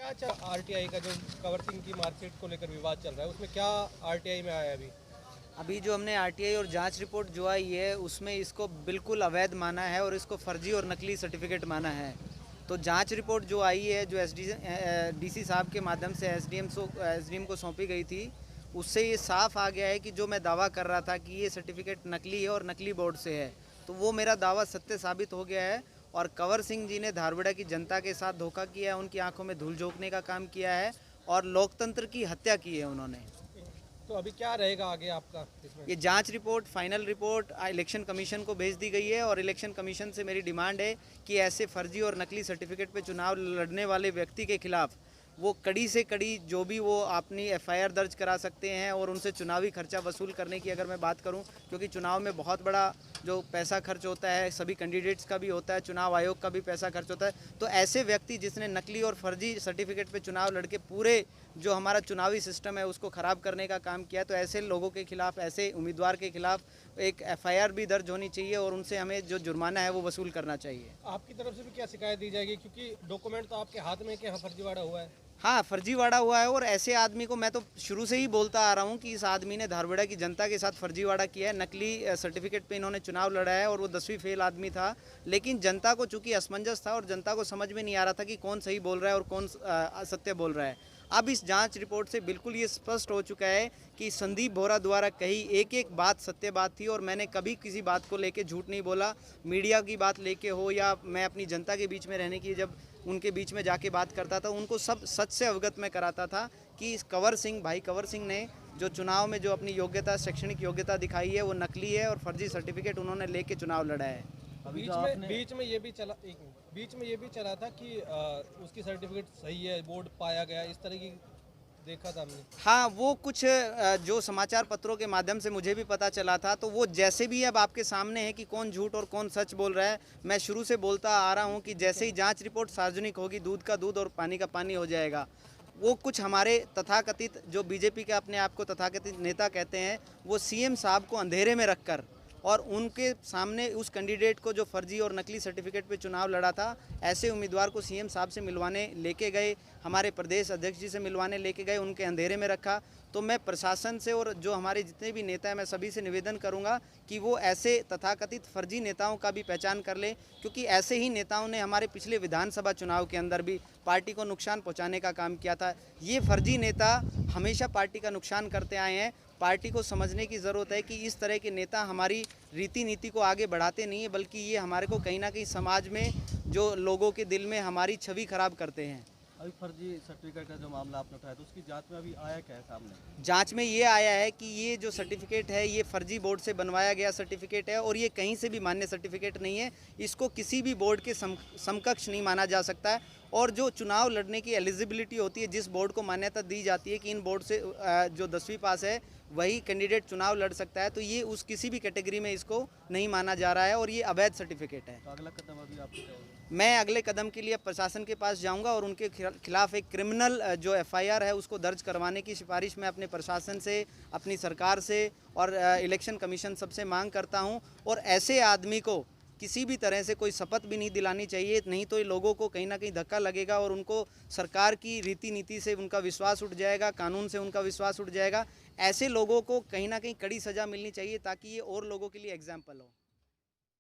क्या चल आरटीआई का जो कंवर सिंह की मार्कशीट को लेकर विवाद चल रहा है, उसमें क्या आरटीआई में आया अभी? अभी जो हमने आरटीआई और जांच रिपोर्ट जो आई है उसमें इसको बिल्कुल अवैध माना है और इसको फर्जी और नकली सर्टिफिकेट माना है। तो जांच रिपोर्ट जो आई है, जो डीसी साहब के माध्यम से एसडीएम को सौंपी गई थी, उससे ये साफ आ गया है कि जो मैं दावा कर रहा था कि ये सर्टिफिकेट नकली है और नकली बोर्ड से है, तो वो मेरा दावा सत्य साबित हो गया है। और कंवर सिंह जी ने धारवाड़ा की जनता के साथ धोखा किया है, उनकी आंखों में धूल झोंकने का काम किया है और लोकतंत्र की हत्या की है उन्होंने। तो अभी क्या रहेगा आगे आपका इसमें? ये जांच report, final report election commission को भेज दी गई है और इलेक्शन कमीशन से मेरी डिमांड है कि ऐसे फर्जी और नकली सर्टिफिकेट पे चुनाव लड़ने वाले व्यक्ति के खिलाफ वो कड़ी से कड़ी जो भी वो अपनी एफआईआर दर्ज करा सकते हैं और उनसे चुनावी खर्चा वसूल करने की अगर मैं बात करूं, क्योंकि चुनाव में बहुत बड़ा जो पैसा खर्च होता है, सभी कैंडिडेट्स का भी होता है, चुनाव आयोग का भी पैसा खर्च होता है। तो ऐसे व्यक्ति जिसने नकली और फर्जी सर्टिफिकेट पे चुनाव लड़के पूरे जो हमारा चुनावी सिस्टम है उसको ख़राब करने का काम किया, तो ऐसे लोगों के खिलाफ, ऐसे उम्मीदवार के खिलाफ एक एफआईआर भी दर्ज होनी चाहिए और उनसे हमें जो जुर्माना है वो वसूल करना चाहिए। आपकी तरफ से भी क्या शिकायत दी जाएगी, क्योंकि डॉक्यूमेंट तो आपके हाथ में कि हाँ फर्जीवाड़ा हुआ है? हाँ, फर्जीवाड़ा हुआ है और ऐसे आदमी को मैं तो शुरू से ही बोलता आ रहा हूँ कि इस आदमी ने धारवाड़ा की जनता के साथ फर्जीवाड़ा किया है। नकली सर्टिफिकेट पे इन्होंने चुनाव लड़ा है और वो 10वीं फेल आदमी था, लेकिन जनता को चूंकि असमंजस था और जनता को समझ में नहीं आ रहा था कि कौन सही बोल रहा है और कौन असत्य बोल रहा है। अब इस जांच रिपोर्ट से बिल्कुल ये स्पष्ट हो चुका है कि संदीप बोरा द्वारा कही एक एक बात सत्य बात थी और मैंने कभी किसी बात को लेके झूठ नहीं बोला। मीडिया की बात लेके हो या मैं अपनी जनता के बीच में रहने की जब उनके बीच में जाके बात करता था, उनको सब सच से अवगत में कराता था कि इस भाई कंवर सिंह ने जो चुनाव में जो अपनी योग्यता, शैक्षणिक योग्यता दिखाई है वो नकली है और फर्जी सर्टिफिकेट उन्होंने लेके चुनाव लड़ा है। बीच में ये भी चला था कि उसकी सर्टिफिकेट सही है, बोर्ड पाया गया, इस तरह की देखा था हमने। हाँ, वो कुछ जो समाचार पत्रों के माध्यम से मुझे भी पता चला था, तो वो जैसे भी अब आपके सामने है कि कौन झूठ और कौन सच बोल रहा है। मैं शुरू से बोलता आ रहा हूँ कि जैसे ही जांच रिपोर्ट सार्वजनिक होगी, दूध का दूध और पानी का पानी हो जाएगा। वो कुछ हमारे तथाकथित जो बीजेपी के अपने आप को तथाकथित नेता कहते हैं, वो सीएम साहब को अंधेरे में रखकर और उनके सामने उस कैंडिडेट को जो फर्जी और नकली सर्टिफिकेट पे चुनाव लड़ा था, ऐसे उम्मीदवार को सीएम साहब से मिलवाने लेके गए, हमारे प्रदेश अध्यक्ष जी से मिलवाने लेके गए, उनके अंधेरे में रखा। तो मैं प्रशासन से और जो हमारे जितने भी नेता हैं, मैं सभी से निवेदन करूंगा कि वो ऐसे तथाकथित फर्जी नेताओं का भी पहचान कर लें, क्योंकि ऐसे ही नेताओं ने हमारे पिछले विधानसभा चुनाव के अंदर भी पार्टी को नुकसान पहुँचाने का काम किया था। ये फर्जी नेता हमेशा पार्टी का नुकसान करते आए हैं। पार्टी को समझने की ज़रूरत है कि इस तरह के नेता हमारी रीति नीति को आगे बढ़ाते नहीं है, बल्कि ये हमारे को कहीं ना कहीं समाज में जो लोगों के दिल में हमारी छवि खराब करते हैं। अभी फर्जी सर्टिफिकेट का जो मामला आपने उठाया तो उसकी जांच में अभी आया क्या है सामने? जांच में ये आया है कि ये जो सर्टिफिकेट है ये फर्जी बोर्ड से बनवाया गया सर्टिफिकेट है और ये कहीं से भी मान्य सर्टिफिकेट नहीं है। इसको किसी भी बोर्ड के समकक्ष नहीं माना जा सकता है। और जो चुनाव लड़ने की एलिजिबिलिटी होती है, जिस बोर्ड को मान्यता दी जाती है कि इन बोर्ड से जो 10वीं पास है वही कैंडिडेट चुनाव लड़ सकता है, तो ये उस किसी भी कैटेगरी में इसको नहीं माना जा रहा है और ये अवैध सर्टिफिकेट है। तो अगला कदम अभी आप क्या होगा? मैं अगले कदम के लिए प्रशासन के पास जाऊंगा और उनके खिलाफ एक क्रिमिनल जो एफआईआर है उसको दर्ज करवाने की सिफारिश मैं अपने प्रशासन से, अपनी सरकार से और इलेक्शन कमीशन सबसे मांग करता हूं। और ऐसे आदमी को किसी भी तरह से कोई शपथ भी नहीं दिलानी चाहिए, नहीं तो ये लोगों को कहीं ना कहीं धक्का लगेगा और उनको सरकार की रीति नीति से उनका विश्वास उठ जाएगा, कानून से उनका विश्वास उठ जाएगा। ऐसे लोगों को कहीं ना कहीं कड़ी सज़ा मिलनी चाहिए ताकि ये और लोगों के लिए एग्जाम्पल हो।